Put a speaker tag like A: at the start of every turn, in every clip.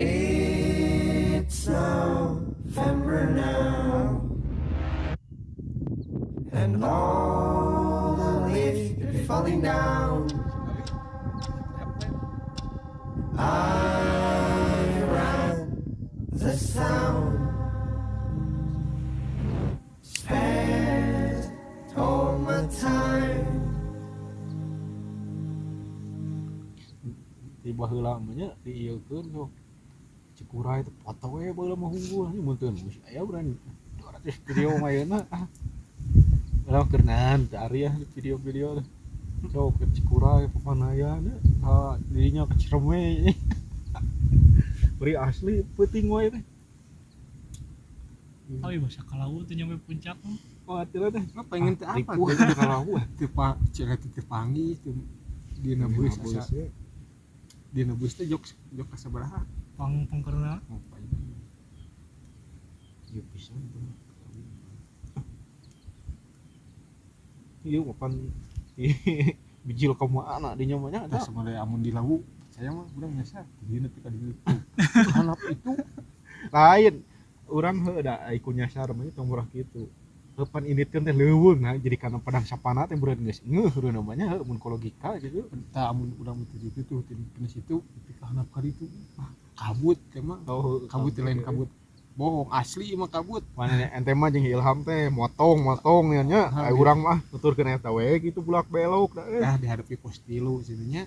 A: It's November now, and all the leaves are falling down. I ran the sound, spent all my time.
B: Tiba heula nya diieukeun sok Cikuray teh foto we baheula mah unggul nya mun teu geus aya berani 200 video mah ayeuna lah keunan teh ari ya video-video sok ke Cikuray papanaya dirinya ke Ciremay beri asli peuting we teh
C: tapi masa kalau teh nyampe puncak mah
B: wah teh teh
D: pengen teh apa
B: teh kalau
D: teu pak cerita teu panggih teu dina beus asa dina beus teh jok kasabaraha
C: pangkerna
B: ieu pisan ieu mapan bijil ka mana di nyamanya
D: tah samade amun di lawu saya mah urang nyasar dieuna teh ka dieu hanap itu
B: lain urang heuh da iku nyasar mah tong murah kitu heupan initkeun teh leuweung nah jadi kana padang sapana teh beureun geus ngeuh heureun namanya heuh mun ka logika gitu
D: tah amun urang teh di situ teh di situ ketika hanap ka ditu kabut teh mah kabut teh lain kabut bohong asli mah kabut
B: mana ente mah jeung Ilham teh motong nya aya urang mah tuturkeun eta we kitu bulak belok
D: dah dihadapi pos 3 sebenarnya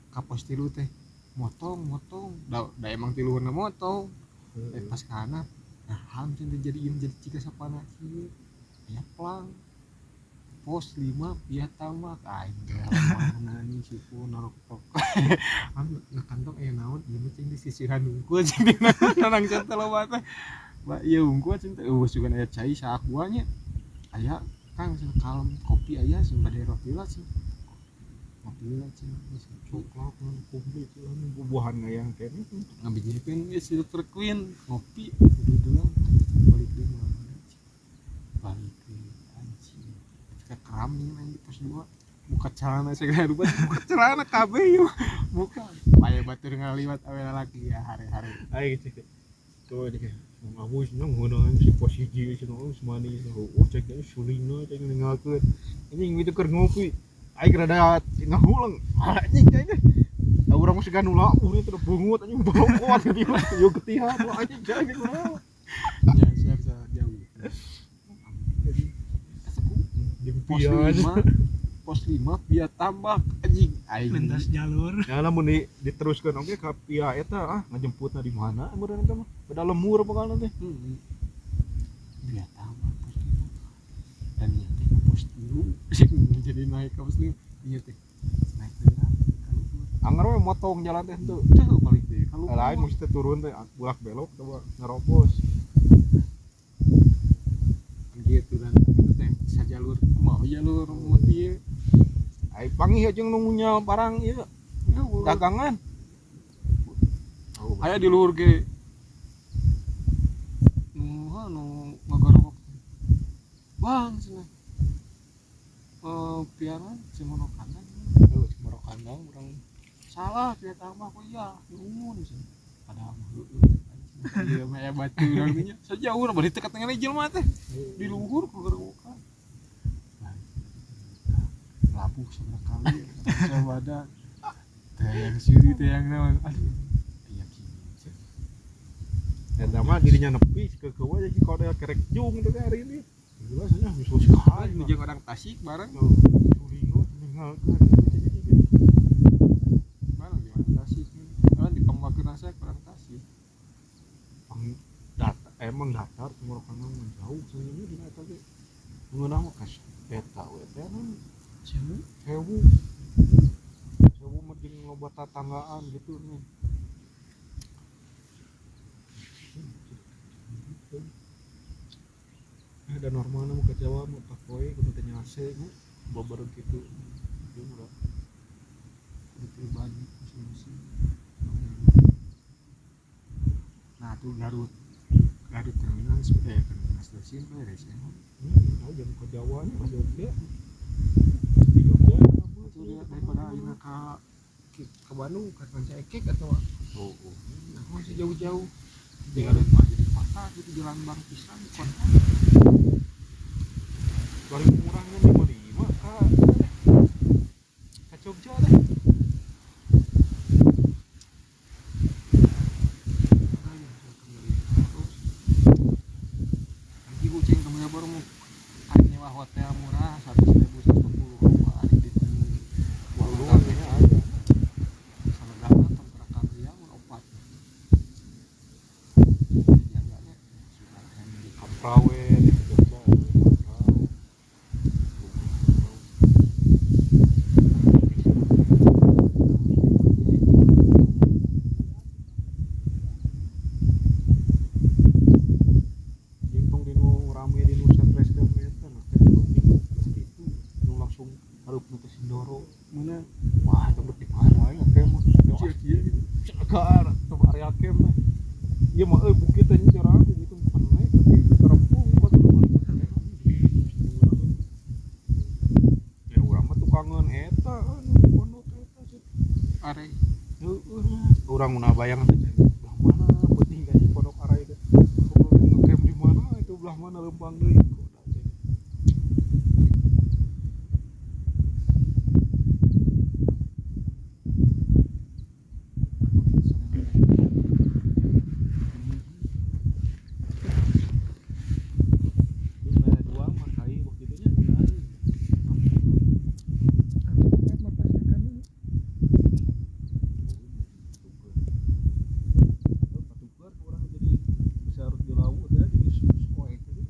D: ka pos 3 teh motong da emang tiluhurna motong pas kana nah ham teh jadi cika sapana kieu aya plang pos 5 biar tamak aing teh nani sipu narok ngakantong aya naon ieu mah cing di sisiran unggul cing di nanang centel loba teh ba ieu unggul cing teh sugan aya cai saakua nya aya kang cenah kalem kopi aya sing bade roti lah cing kopi lah cing coklat ngan kopi anu bubuhan ngayang kene ngabijikeun geus Dr. Queen ngopi dudulang balik deui balik keram nih main di pos 2 buka celana segala rubah buka celana kabeh yuk buka payah batur ngaliwat awe laki ya hari-hari
B: ayo gitu tuh deh ngabus nyong ngono si pos 1 si no semani oh cek sulina cek ninggalkeun anjing itu keur ngopi aing rada ngahulang anjing kayaknya urang mah segan ulah urang teh bungut anjing bongkot gitu yo getihan anjing jadi kunaon
D: ya siap jauh pos 5 via tambak anjing aing
C: lintas jalur
B: ya lamun diteruskeun oge ka via eta ngajemputna di mana meureun eta mah beda lemur pokona teh
D: via tambak pos 5 dan ieu teh pos 3 jadi naik ke pos 5 ieu teh naik deui
B: anggar we motong jalan teh henteu
D: balik deui kalau
B: lain mesti turun teh bulak belok coba ngerobos
D: gitu dan itu teh sajalur kumaha jalur ieu
B: ai panggih jeung nu ngunyal barang ieu dagangan
D: aya di luhur ge nu ngagorok bang cenah piaran Cimoro Kandang
B: Cimoro Kandang urang
D: salah dia tambah kok iya nuhun cenah padahal iya mah batu urang nya sajauh bari teu katengana jelema teh di luhur kegerokan labuh sabaraha kali sabada teh yang siri teh yang naon aduh aya kieu
B: eta mah dirinya nepi ke keueuh jadi kode kerek jung teh hari ini jelas nya miso sekali
D: nu jeung orang Tasik bareng
B: sulino ninggalkeun
D: bareng di orang Tasik kan di pembakeun asa orang Tasik
B: emang datar tenggorokan mah jauh sebenarnya di eta ge ngeunah mah kas eta we teh
C: Sewu.
B: hewu hewu mah jeung loba tatanggaan gitu nih. Ada normalna mah ke Jawa mah tak poe kudu teh nyase mah babareng kitu jeung udah
D: pribadi masing-masing. Nah tuh Garut terminal terminal stasiun beres ya.
B: Jangan ke Jawa nya ke Jogja di Jogja
D: Itu lihat daripada ayeuna ke Bandung ke Ranca Ekek atau
B: oh
D: masih jauh-jauh. Di Garut mah jadi kota gitu jalan bang pisan kota.
B: paling murahnya 55 ke Jogja deh.
D: Nanti kucing kemana baru mau nyewa hotel murah 1.150 hari di
B: Warungnya ada
D: Salegana tongkrakan dia opat jaganya sudah di
B: Kaprawe di Jogja Kaprawe. Jingtong di nu rame di nu Satreskam eta nah teh itu nu langsung hareup ke Sindoro
D: mana
B: wah itu di mana ya teh mah
D: cia-cia gitu.
B: cegar tuh area camp mah ieu mah bukit teh jarang gitu bukan naik tapi terempung batu ya urang mah tukangan eta anu pondok eta sih
D: Are
B: urang mun bayang teh belah mana penting gaji pondok arai teh ngecamp di mana itu belah mana lempang deui dua mah kai waktu itu nya patuker orang jadi bisa harus di laut ya jadi sekoe tadi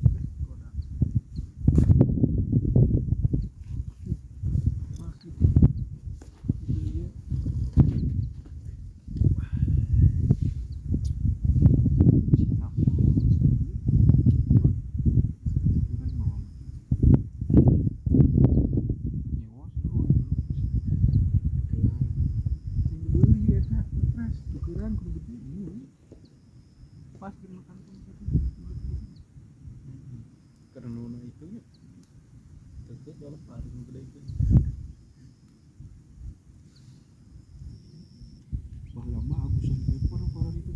B: pas di makan karena nona itu nya tetep dalam paling gede itu bahwa mah agusan paper para itu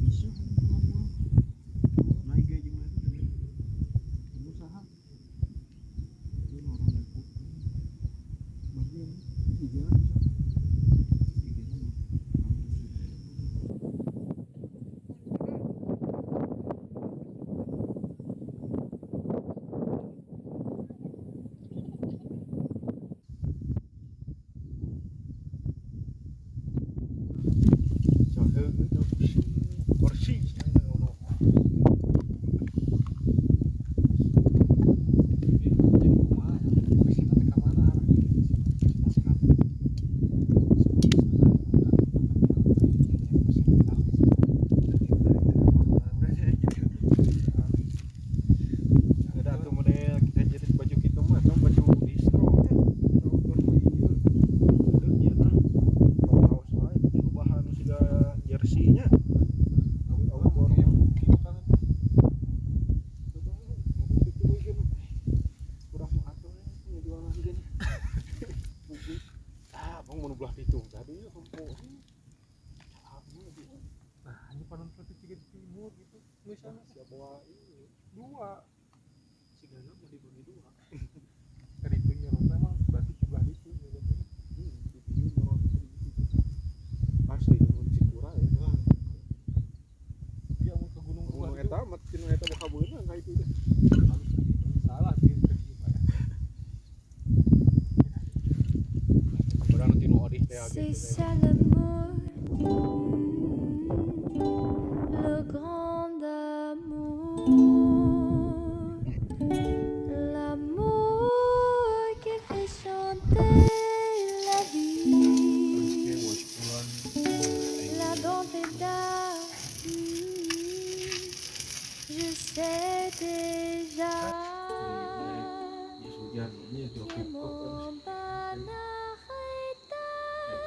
B: bisa kan gua naik gaji mana itu usaha itu orang itu bagian tiga bisa bersih ada tuh model kita jadi baju kita mah kan baju distro nya outdoor mah ieu deuk nya nah kaos wae itu bahan siga jersey nya awet orang gitu kan itu mungkin kurang mah atuh nya jualan gini bang mun belah itu tadi ya kempo nah ini panon ke timur gitu misalnya siap bawa ini dua sigana mau dibagi dua kan itu nyorot memang berarti sebelah itu itu nyorot asli itu mau Cikura ya dia mau ke gunung eta mat cenah eta bakal beunang ka itu teh salah sih padahal nanti nu odih teh
E: C'est
B: gitu
E: ça l'amour, le grand amour. C'est déjà
B: ya hujan ini itu
E: qui
B: hip hop
E: m'ont pas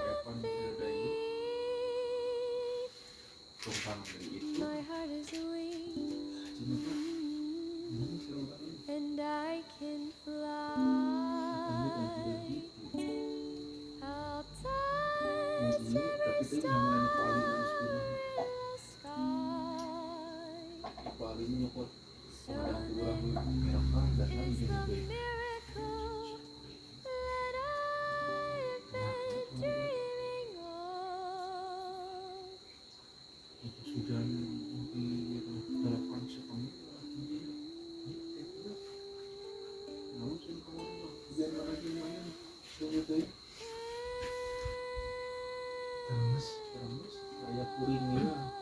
B: repan dari tumpang dari itu
E: My heart is weak
B: sini tuh ini seru banget
E: and I can
B: ini kan tidak
E: fly.
B: gitu
E: How times
B: ini tapi itu namanya paling harus punya
E: the sky
B: paling nyokot kadang kurang merekam dan lagi
E: is the
B: gitu
E: miracle that I've been dreaming of.
B: itu hujan di telepon sekolah lalu sih kemarin hujan lagi main sulit deh
D: terus
B: terus kayak kuring ya